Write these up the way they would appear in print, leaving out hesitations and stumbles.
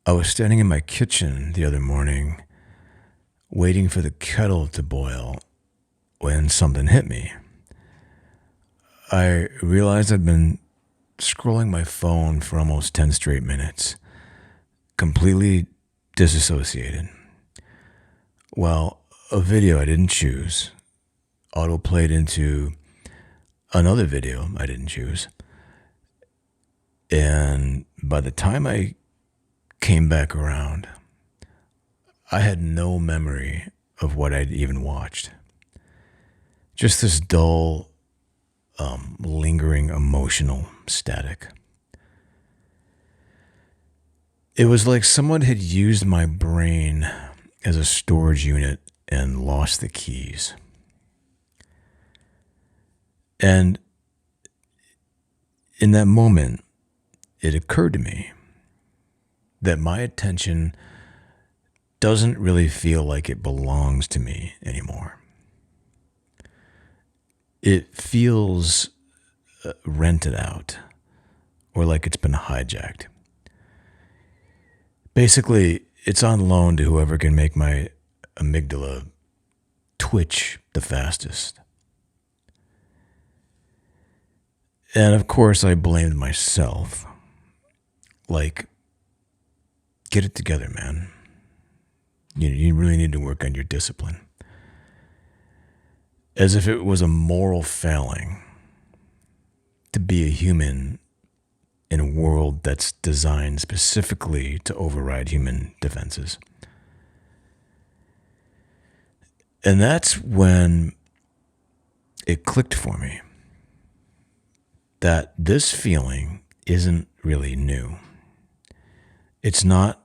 I was standing in my kitchen the other morning, waiting for the kettle to boil when something hit me. I realized I'd been scrolling my phone for almost 10 straight minutes, completely disassociated. Well, a video I didn't choose auto-played into another video I didn't choose. And by the time I came back around, I had no memory of what I'd even watched. Just this dull, lingering emotional static. It was like someone had used my brain as a storage unit and lost the keys. And in that moment, it occurred to me that my attention doesn't really feel like it belongs to me anymore. It feels rented out or like it's been hijacked. Basically, it's on loan to whoever can make my amygdala twitch the fastest. And of course, I blamed myself. Like, get it together, man. You really need to work on your discipline. As if it was a moral failing to be a human in a world that's designed specifically to override human defenses. And that's when it clicked for me that this feeling isn't really new. It's not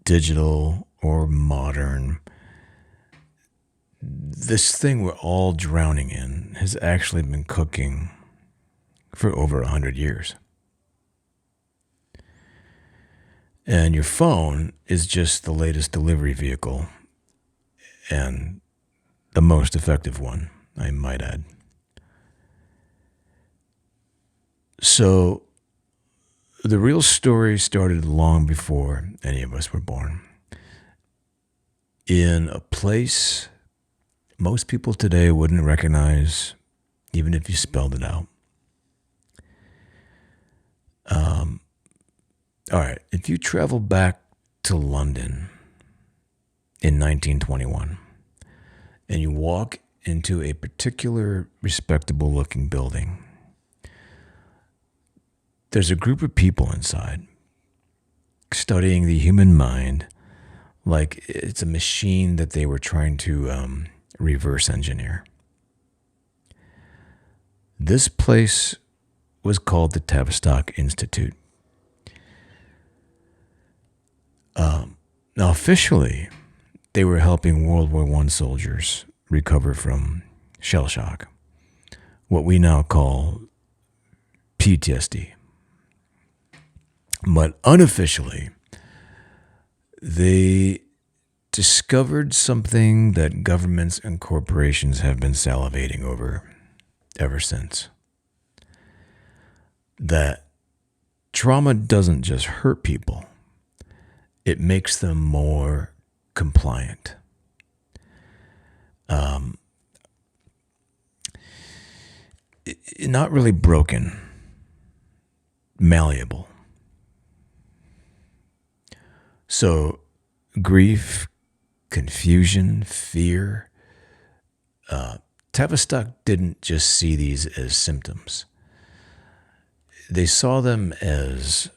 digital or modern. This thing we're all drowning in has actually been cooking for over 100 years. And your phone is just the latest delivery vehicle, and the most effective one, I might add. So the real story started long before any of us were born. In a place most people today wouldn't recognize, even if you spelled it out. All right, if you travel back to London in 1921 and you walk into a particular respectable looking building, there's a group of people inside studying the human mind like it's a machine that they were trying to reverse engineer. This place was called the Tavistock Institute. Now, officially, they were helping World War I soldiers recover from shell shock, what we now call PTSD. But unofficially, they discovered something that governments and corporations have been salivating over ever since. That trauma doesn't just hurt people, it makes them more compliant. Not really broken, malleable. So grief, confusion, fear, Tavistock didn't just see these as symptoms. They saw them as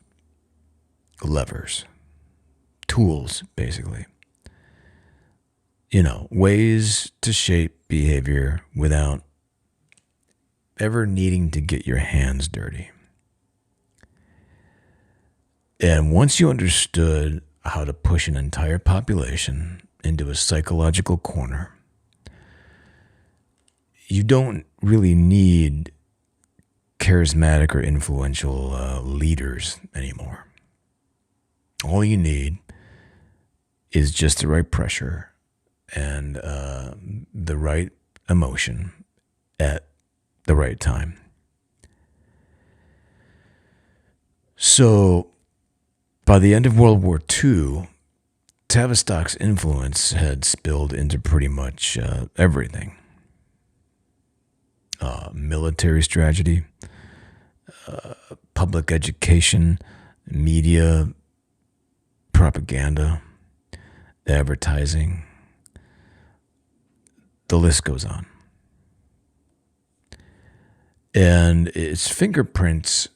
levers, tools, basically. Ways to shape behavior without ever needing to get your hands dirty. And once you understood how to push an entire population into a psychological corner, you don't really need charismatic or influential leaders anymore. All you need is just the right pressure and the right emotion at the right time. So By the end of World War II, Tavistock's influence had spilled into pretty much everything. Military strategy, public education, media, propaganda, advertising. The list goes on. And its fingerprints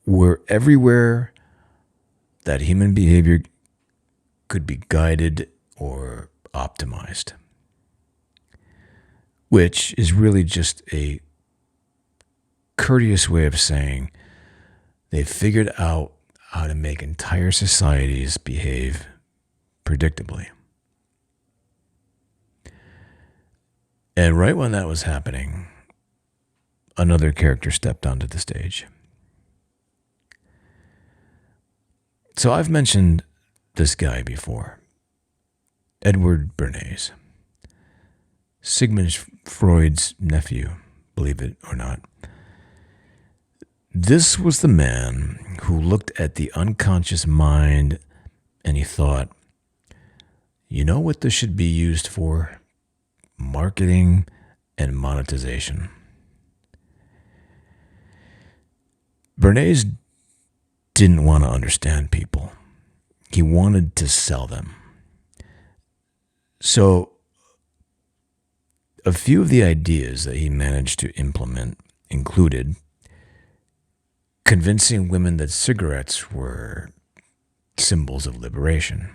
were everywhere that human behavior could be guided or optimized, which is really just a courteous way of saying they figured out how to make entire societies behave predictably. And right when that was happening, another character stepped onto the stage. So I've mentioned this guy before, Edward Bernays, Sigmund Freud's nephew, believe it or not. This was the man who looked at the unconscious mind and he thought, you know what this should be used for? Marketing and monetization. Bernays didn't want to understand people. He wanted to sell them. So a few of the ideas that he managed to implement included convincing women that cigarettes were symbols of liberation.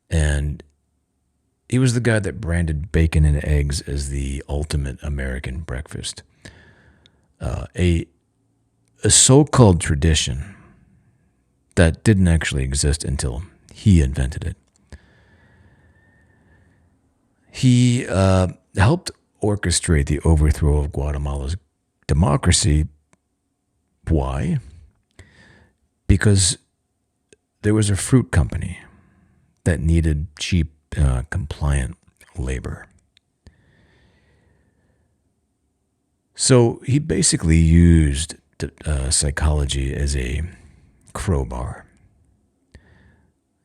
And he was the guy that branded bacon and eggs as the ultimate American breakfast. A so-called tradition that didn't actually exist until he invented it. He helped orchestrate the overthrow of Guatemala's democracy. Why? Because there was a fruit company that needed cheap, compliant labor. So he basically used psychology as a crowbar.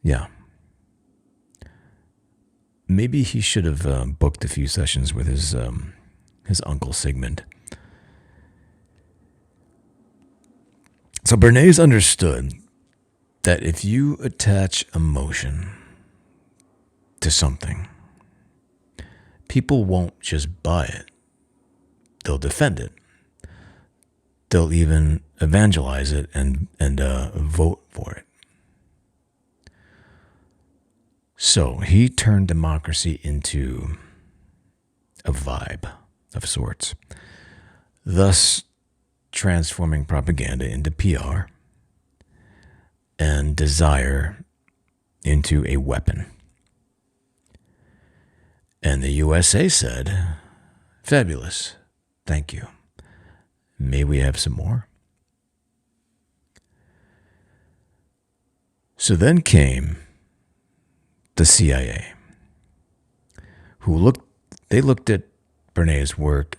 Yeah. Maybe he should have booked a few sessions with his uncle Sigmund. So Bernays understood that if you attach emotion to something, people won't just buy it. They'll defend it. They'll even evangelize it and vote for it. So he turned democracy into a vibe of sorts, thus transforming propaganda into PR and desire into a weapon. And the USA said, "Fabulous, thank you. May we have some more?" So then came the CIA, who looked at Bernays' work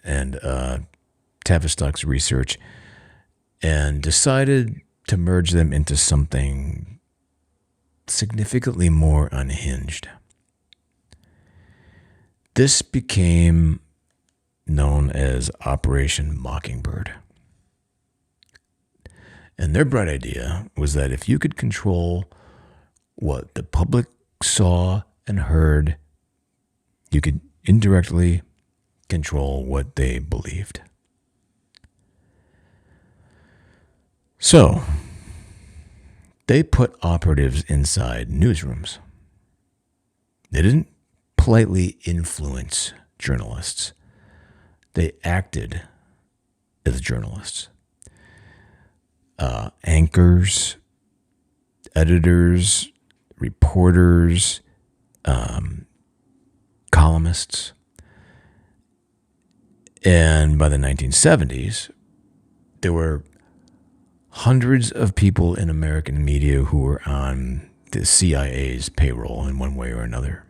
and Tavistock's research and decided to merge them into something significantly more unhinged. This became known as Operation Mockingbird. And their bright idea was that if you could control what the public saw and heard, you could indirectly control what they believed. So, they put operatives inside newsrooms. They didn't politely influence journalists. They acted as journalists. Anchors, editors, reporters, columnists. And by the 1970s, there were hundreds of people in American media who were on the CIA's payroll in one way or another.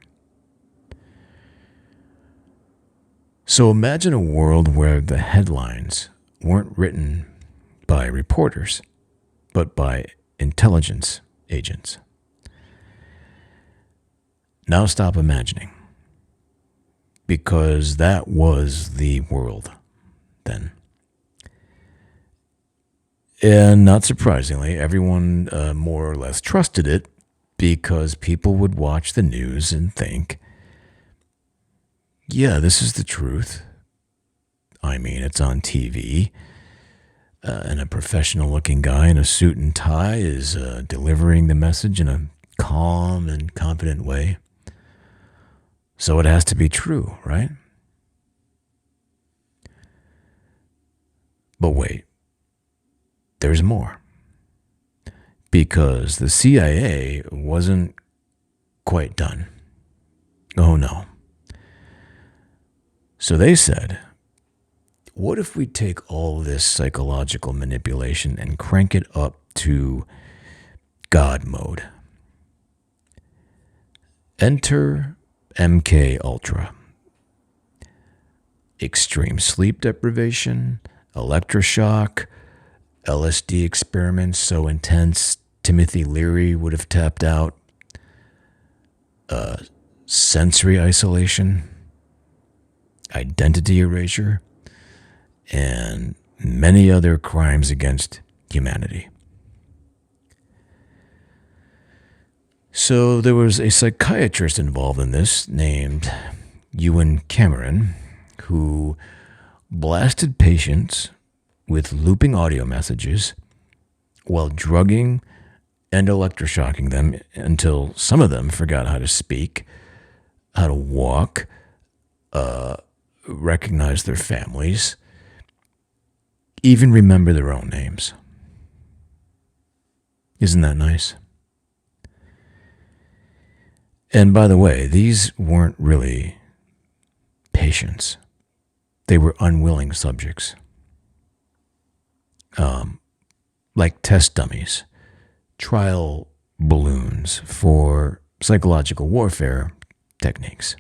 So imagine a world where the headlines weren't written by reporters. but by intelligence agents. Now stop imagining, because that was the world then. And not surprisingly, everyone more or less trusted it, because people would watch the news and think, yeah, this is the truth. I mean, it's on TV, and a professional-looking guy in a suit and tie is delivering the message in a calm and confident way. So it has to be true, right? But wait, there's more. Because the CIA wasn't quite done. Oh no. So they said, what if we take all this psychological manipulation and crank it up to God mode? Enter MK Ultra. Extreme sleep deprivation, electroshock, LSD experiments so intense Timothy Leary would have tapped out, sensory isolation, identity erasure, and many other crimes against humanity. So there was a psychiatrist involved in this named Ewan Cameron, who blasted patients with looping audio messages while drugging and electroshocking them until some of them forgot how to speak, how to walk, recognize their families, even remember their own names. Isn't that nice? And by the way, these weren't really patients. They were unwilling subjects. Like test dummies, trial balloons for psychological warfare techniques.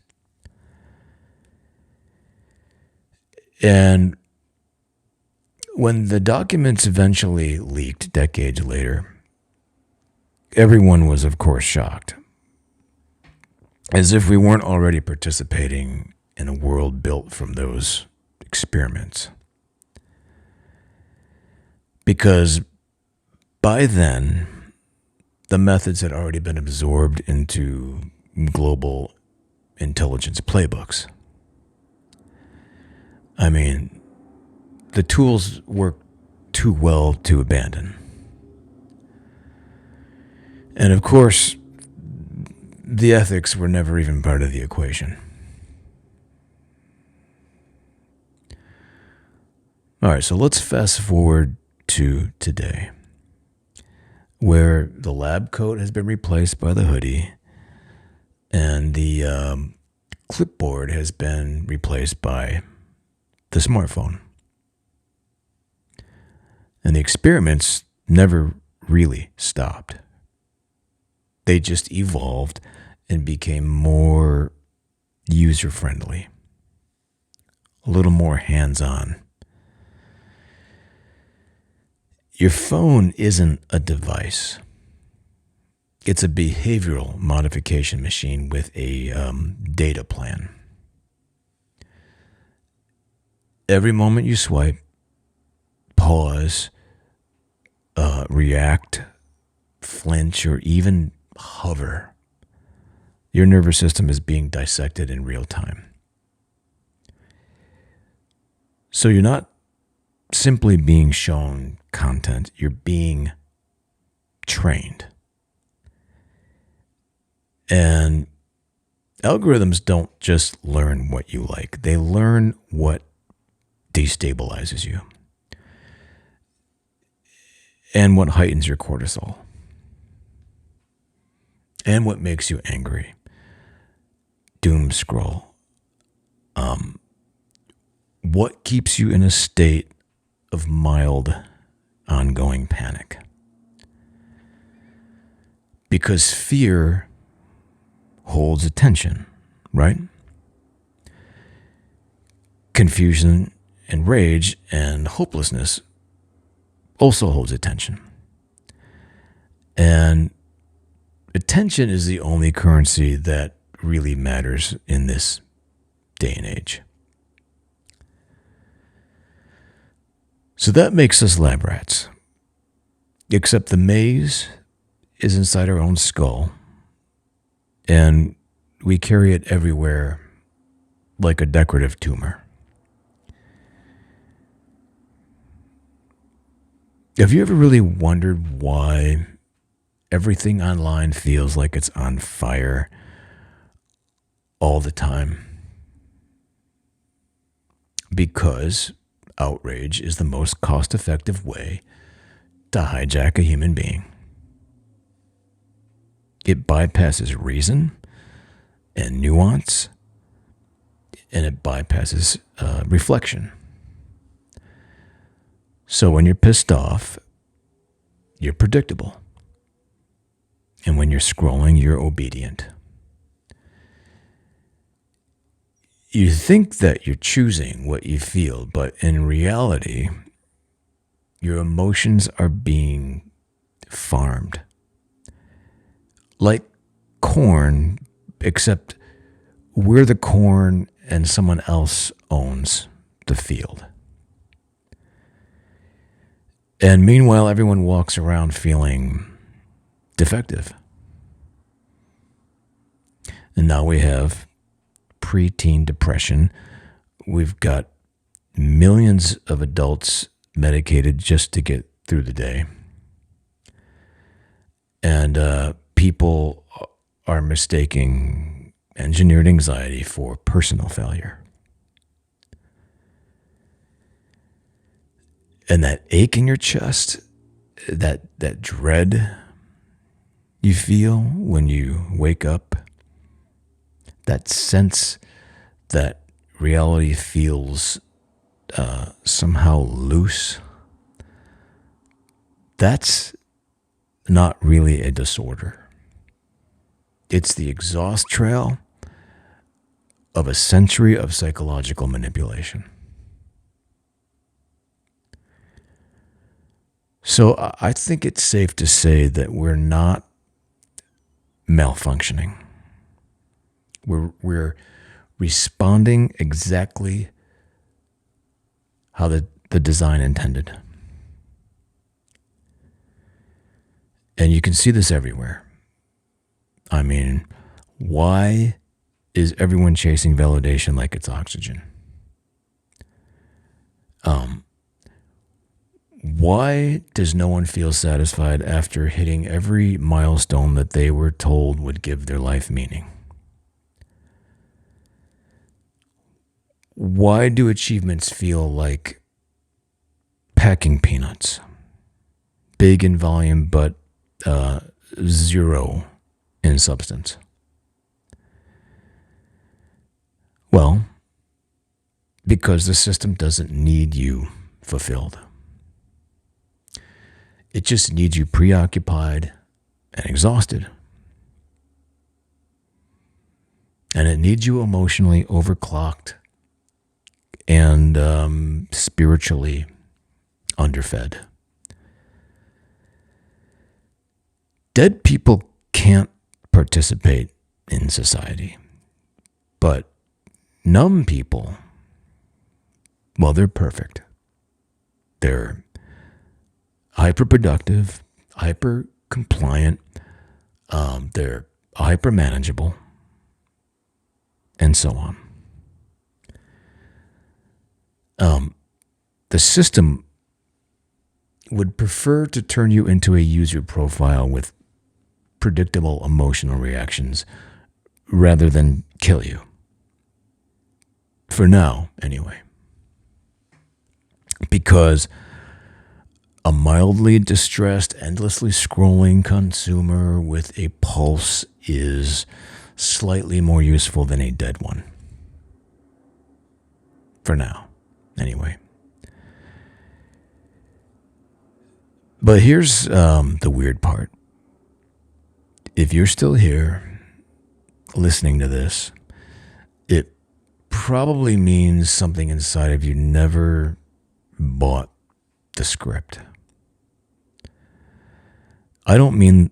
And when the documents eventually leaked decades later, everyone was, of course, shocked. As if we weren't already participating in a world built from those experiments. Because by then, the methods had already been absorbed into global intelligence playbooks. I mean, the tools work too well to abandon. And of course, the ethics were never even part of the equation. All right, so let's fast forward to today, where the lab coat has been replaced by the hoodie, and the clipboard has been replaced by the smartphone. And the experiments never really stopped. They just evolved and became more user-friendly, a little more hands-on. Your phone isn't a device. It's a behavioral modification machine with a data plan. Every moment you swipe, pause, react, flinch, or even hover, your nervous system is being dissected in real time. So you're not simply being shown content, you're being trained. And algorithms don't just learn what you like, they learn what destabilizes you and what heightens your cortisol and what makes you angry. Doom scroll. What keeps you in a state of mild, ongoing panic? Because fear holds attention, right? Confusion and rage and hopelessness also holds attention. And attention is the only currency that really matters in this day and age. So that makes us lab rats. Except the maze is inside our own skull, and we carry it everywhere like a decorative tumor. Have you ever really wondered why everything online feels like it's on fire all the time? Because outrage is the most cost-effective way to hijack a human being. It bypasses reason and nuance, and it bypasses reflection. So when you're pissed off, you're predictable. And when you're scrolling, you're obedient. You think that you're choosing what you feel, but in reality, your emotions are being farmed. Like corn, except we're the corn and someone else owns the field. And meanwhile, everyone walks around feeling defective. And now we have preteen depression. We've got millions of adults medicated just to get through the day. And people are mistaking engineered anxiety for personal failure. And that ache in your chest, that dread you feel when you wake up, that sense that reality feels somehow loose, that's not really a disorder. It's the exhaust trail of a century of psychological manipulation. So I think it's safe to say that we're not malfunctioning. We're responding exactly how the design intended. And you can see this everywhere. I mean, why is everyone chasing validation like it's oxygen? Why does no one feel satisfied after hitting every milestone that they were told would give their life meaning? Why do achievements feel like packing peanuts? Big in volume, but zero in substance. Well, because the system doesn't need you fulfilled. It just needs you preoccupied and exhausted. And it needs you emotionally overclocked and spiritually underfed. Dead people can't participate in society, but numb people, well, they're perfect. They're hyper-productive, hyper-compliant, they're hyper-manageable, and so on. The system would prefer to turn you into a user profile with predictable emotional reactions rather than kill you. For now, anyway. Because a mildly distressed, endlessly scrolling consumer with a pulse is slightly more useful than a dead one. For now, anyway. But here's the weird part. If you're still here listening to this, it probably means something inside of you never bought the script. I don't mean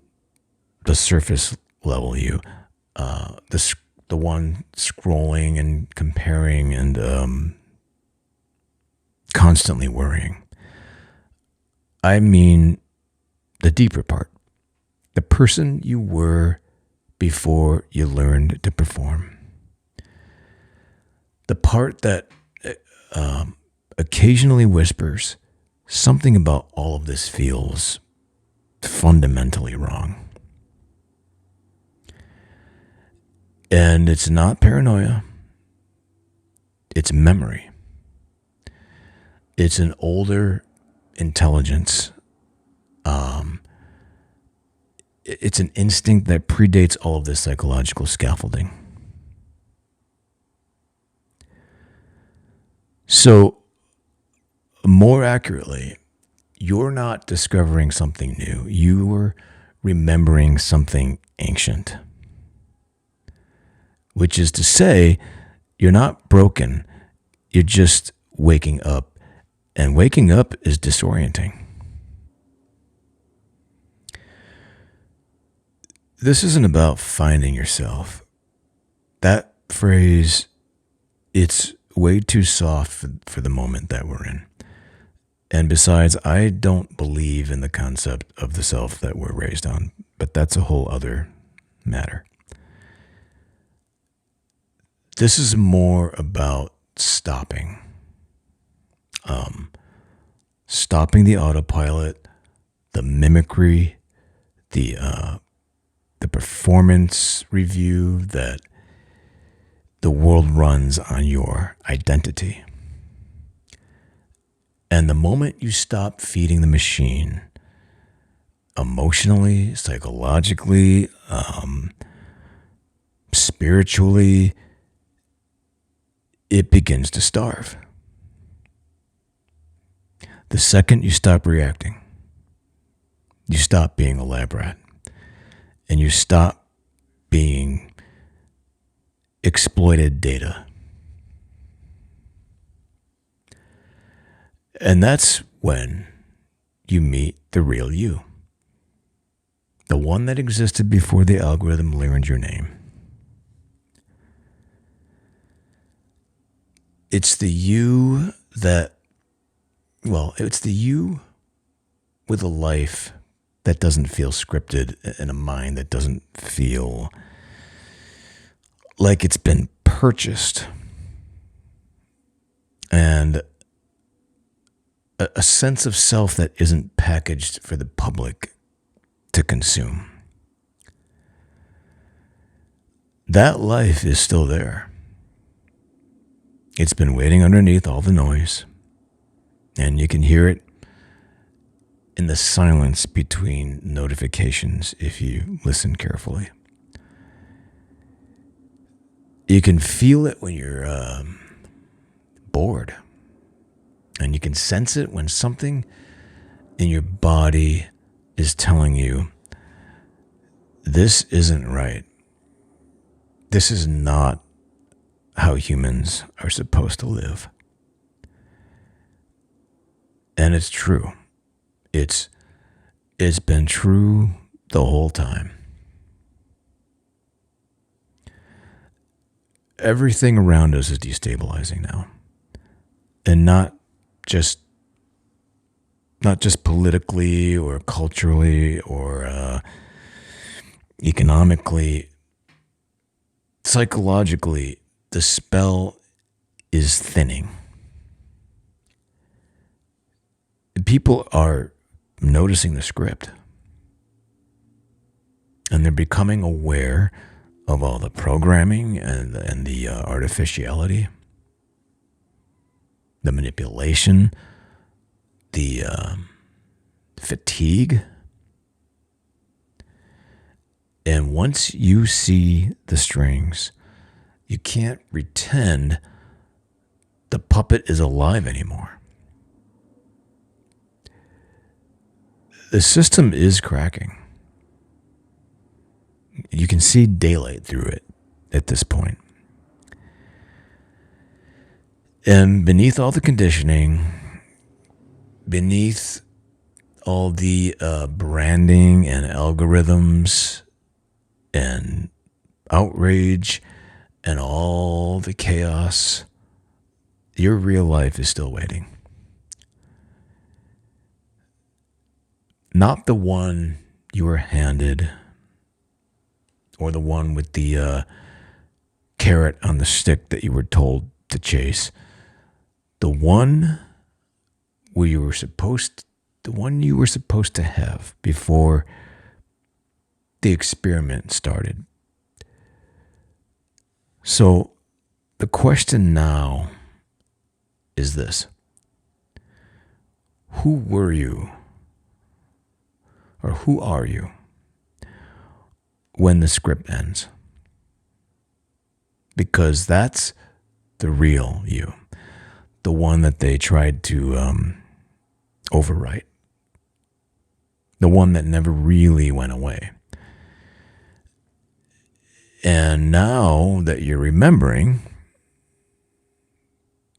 the surface level you, the one scrolling and comparing and constantly worrying. I mean the deeper part, the person you were before you learned to perform. The part that occasionally whispers something about all of this feels fundamentally wrong. And it's not paranoia. It's memory. It's an older intelligence. It's an instinct that predates all of this psychological scaffolding. So, more accurately, you're not discovering something new. You're remembering something ancient. Which is to say, you're not broken. You're just waking up. And waking up is disorienting. This isn't about finding yourself. That phrase, it's way too soft for the moment that we're in. And besides, I don't believe in the concept of the self that we're raised on, but that's a whole other matter. This is more about stopping. Stopping the autopilot, the mimicry, the performance review that the world runs on your identity. And the moment you stop feeding the machine emotionally, psychologically, spiritually, it begins to starve. The second you stop reacting, you stop being a lab rat, and you stop being exploited data. And that's when you meet the real you, the one that existed before the algorithm learned your name. It's the you it's the you with a life that doesn't feel scripted and a mind that doesn't feel like it's been purchased. And a sense of self that isn't packaged for the public to consume. That life is still there. It's been waiting underneath all the noise, and you can hear it in the silence between notifications if you listen carefully. You can feel it when you're bored, and you can sense it when something in your body is telling you, this isn't right. This is not how humans are supposed to live. And it's true. It's been true the whole time. Everything around us is destabilizing now. And not just politically or culturally or economically. Psychologically, the spell is thinning. People are noticing the script. And they're becoming aware of all the programming and the artificiality, the manipulation, the fatigue. And once you see the strings, you can't pretend the puppet is alive anymore. The system is cracking. You can see daylight through it at this point. And beneath all the conditioning, beneath all the branding and algorithms and outrage and all the chaos, your real life is still waiting. Not the one you were handed, or the one with the carrot on the stick that you were told to chase. The one where you were supposed, the one you were supposed to have before the experiment started. So the question now is this: who were you, or who are you, when the script ends? Because that's the real you, the one that they tried to overwrite, the one that never really went away. And now that you're remembering,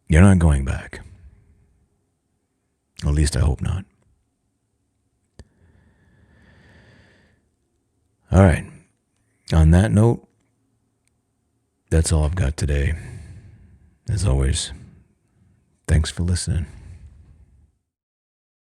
you're not going back. At least I hope not. All right. On that note, that's all I've got today. As always, thanks for listening.